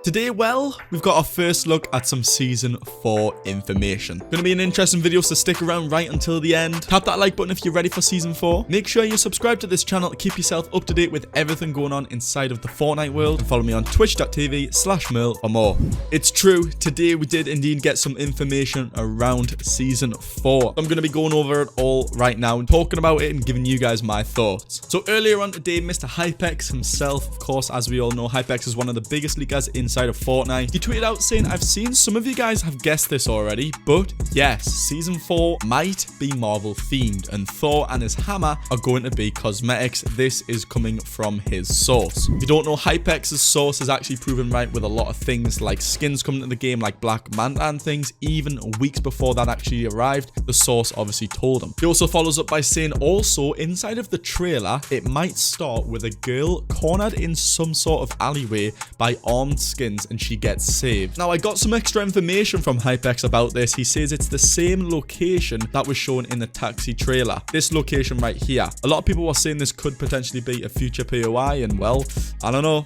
Today, well, we've got our first look at some Season 4 information. Gonna be an interesting video, so stick around right until the end. Tap that like button if you're ready for Season 4. Make sure you subscribe to this channel to keep yourself up to date with everything going on inside of the Fortnite world. And follow me on twitch.tv/Merl for more. It's true, today we did indeed get some information around Season 4. I'm gonna be going over it all right now and talking about it and giving you guys my thoughts. So earlier on today, Mr. Hypex himself, of course, as we all know, Hypex is one of the biggest leakers inside of Fortnite. He tweeted out saying, I've seen some of you guys have guessed this already, but yes, Season 4 might be Marvel themed, and Thor and his hammer are going to be cosmetics. This is coming from his source. If you don't know, Hypex's source is actually proven right with a lot of things like skins coming to the game, like Black Manta and things. Even weeks before that actually arrived, the source obviously told him. He also follows up by saying, also inside of the trailer, it might start with a girl cornered in some sort of alleyway by armed skins and she gets saved. Now, I got some extra information from Hypex about this. He says it's the same location that was shown in the taxi trailer. This location right here. A lot of people were saying this could potentially be a future POI, and well, I don't know.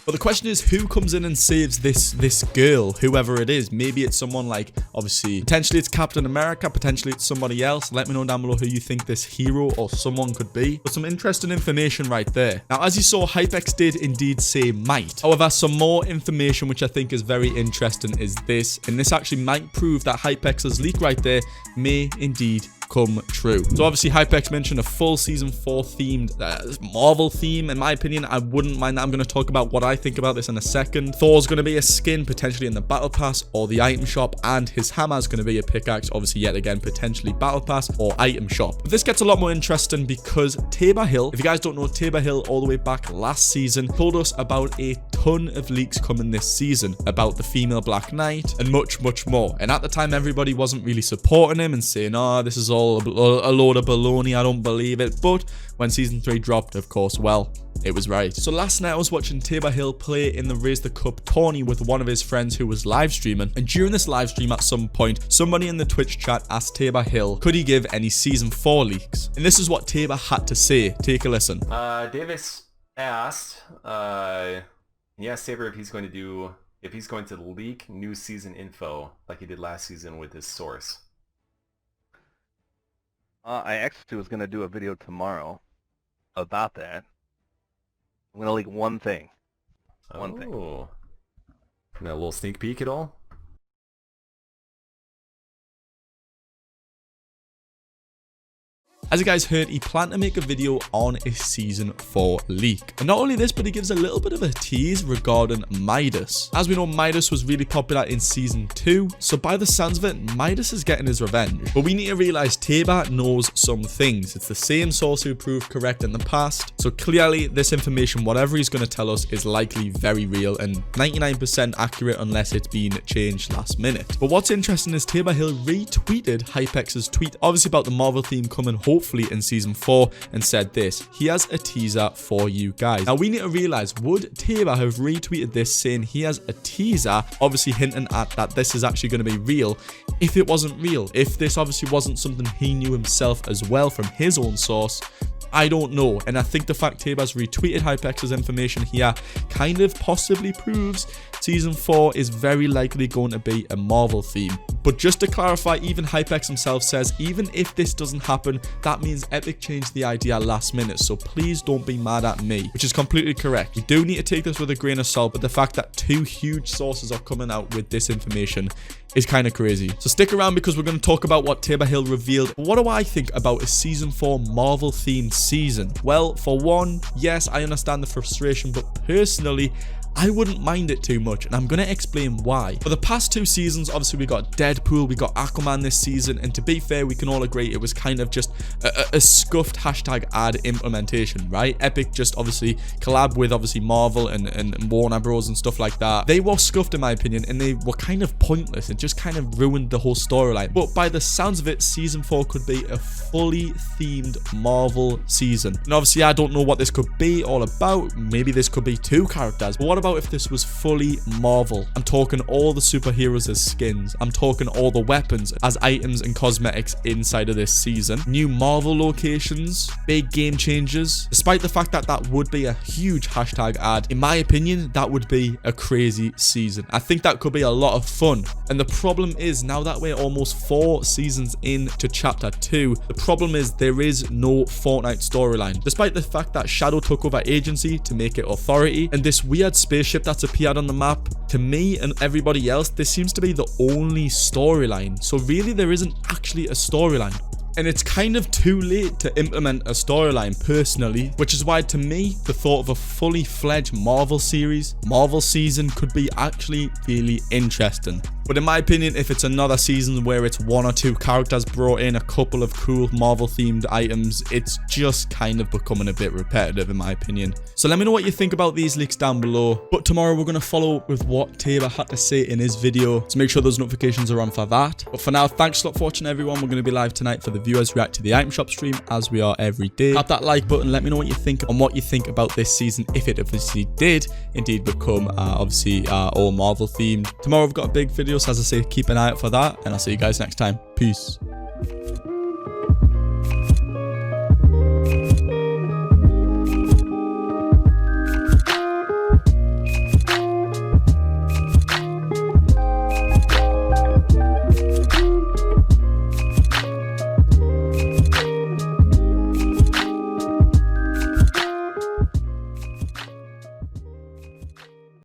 But the question is, who comes in and saves this girl, whoever it is? Maybe it's someone like, obviously, potentially it's Captain America, potentially it's somebody else. Let me know down below who you think this hero or someone could be. But some interesting information right there. Now, as you saw, Hypex did indeed say might. However, some more information which I think is very interesting is this, and this actually might prove that Hypex's leak right there may indeed come true. So obviously Hypex mentioned a full Season 4 themed Marvel theme. In my opinion, I wouldn't mind that. I'm going to talk about what I think about this in a second. Thor's going to be a skin potentially in the battle pass or the item shop, and his hammer is going to be a pickaxe, obviously yet again potentially battle pass or item shop. But this gets a lot more interesting because Tabor Hill, if you guys don't know, Tabor Hill all the way back last season told us about a ton of leaks coming this season about the female Black Knight and much more. And at the time, everybody wasn't really supporting him and saying, oh, this is all a load of baloney, I don't believe it. But when Season 3 dropped, of course, well, it was right. So last night I was watching Tabor Hill play in the Raise the Cup tourney with one of his friends who was live streaming, and during this live stream at some point, somebody in the Twitch chat asked Tabor Hill, could he give any Season 4 leaks? And this is what Tabor had to say. Take a listen. Davis asked, he asked Tabor if he's going to leak new season info like he did last season with his source. I actually was going to do a video tomorrow about that. I'm going to leak one thing. One thing. Oh. A little sneak peek at all? As you guys heard, he planned to make a video on a Season 4 leak. And not only this, but he gives a little bit of a tease regarding Midas. As we know, Midas was really popular in Season 2, so by the sounds of it, Midas is getting his revenge. But we need to realize Tabor knows some things. It's the same source who proved correct in the past, so clearly this information, whatever he's going to tell us, is likely very real and 99% accurate unless it's been changed last minute. But what's interesting is Tabor Hill retweeted Hypex's tweet, obviously about the Marvel theme coming hopefully in Season 4, and said this: he has a teaser for you guys. Now we need to realize, would Tabor have retweeted this saying he has a teaser, obviously hinting at that this is actually going to be real, if it wasn't real? If this obviously wasn't something he knew himself as well from his own source? I don't know. And I think the fact Tabor's retweeted Hypex's information here kind of possibly proves Season 4 is very likely going to be a Marvel theme. But just to clarify, even Hypex himself says, even if this doesn't happen, that means Epic changed the idea last minute. So please don't be mad at me, which is completely correct. We do need to take this with a grain of salt, but the fact that two huge sources are coming out with this information is kind of crazy. So stick around because we're going to talk about what Tabor Hill revealed. What do I think about a Season 4 Marvel themed season? Well, for one, yes, I understand the frustration, but personally, I wouldn't mind it too much, and I'm going to explain why. For the past two seasons, obviously we got Deadpool, we got Aquaman this season, and to be fair, we can all agree it was kind of just a scuffed hashtag ad implementation, right? Epic just obviously collab with obviously Marvel and Warner Bros and stuff like that. They were scuffed in my opinion, and they were kind of pointless. It just kind of ruined the whole storyline. But by the sounds of it, Season 4 could be a fully themed Marvel season. And obviously I don't know what this could be all about. Maybe this could be two characters. But what about if this was fully Marvel. I'm talking all the superheroes as skins. I'm talking all the weapons as items and cosmetics inside of this season. New Marvel locations, big game changes. Despite the fact that that would be a huge hashtag ad, in my opinion, that would be a crazy season. I think that could be a lot of fun. And the problem is, now that we're almost 4 seasons into chapter 2, the problem is there is no Fortnite storyline. Despite the fact that Shadow took over agency to make it authority, and this weird spaceship that's appeared on the map, to me and everybody else, this seems to be the only storyline. So really there isn't actually a storyline. And it's kind of too late to implement a storyline personally, which is why to me, the thought of a fully fledged Marvel series, Marvel season could be actually really interesting. But in my opinion, if it's another season where it's 1 or 2 characters brought in, a couple of cool Marvel themed items, it's just kind of becoming a bit repetitive in my opinion. So let me know what you think about these leaks down below. But tomorrow we're going to follow up with what Tabor had to say in his video, so make sure those notifications are on for that. But for now, thanks a lot for watching everyone. We're going to be live tonight for the viewers react to the item shop stream, as we are every day. Tap that like button, let me know what you think and what you think about this season, if it obviously did indeed become all Marvel themed. Tomorrow we've got a big video, so as I say, keep an eye out for that, and I'll see you guys next time. Peace.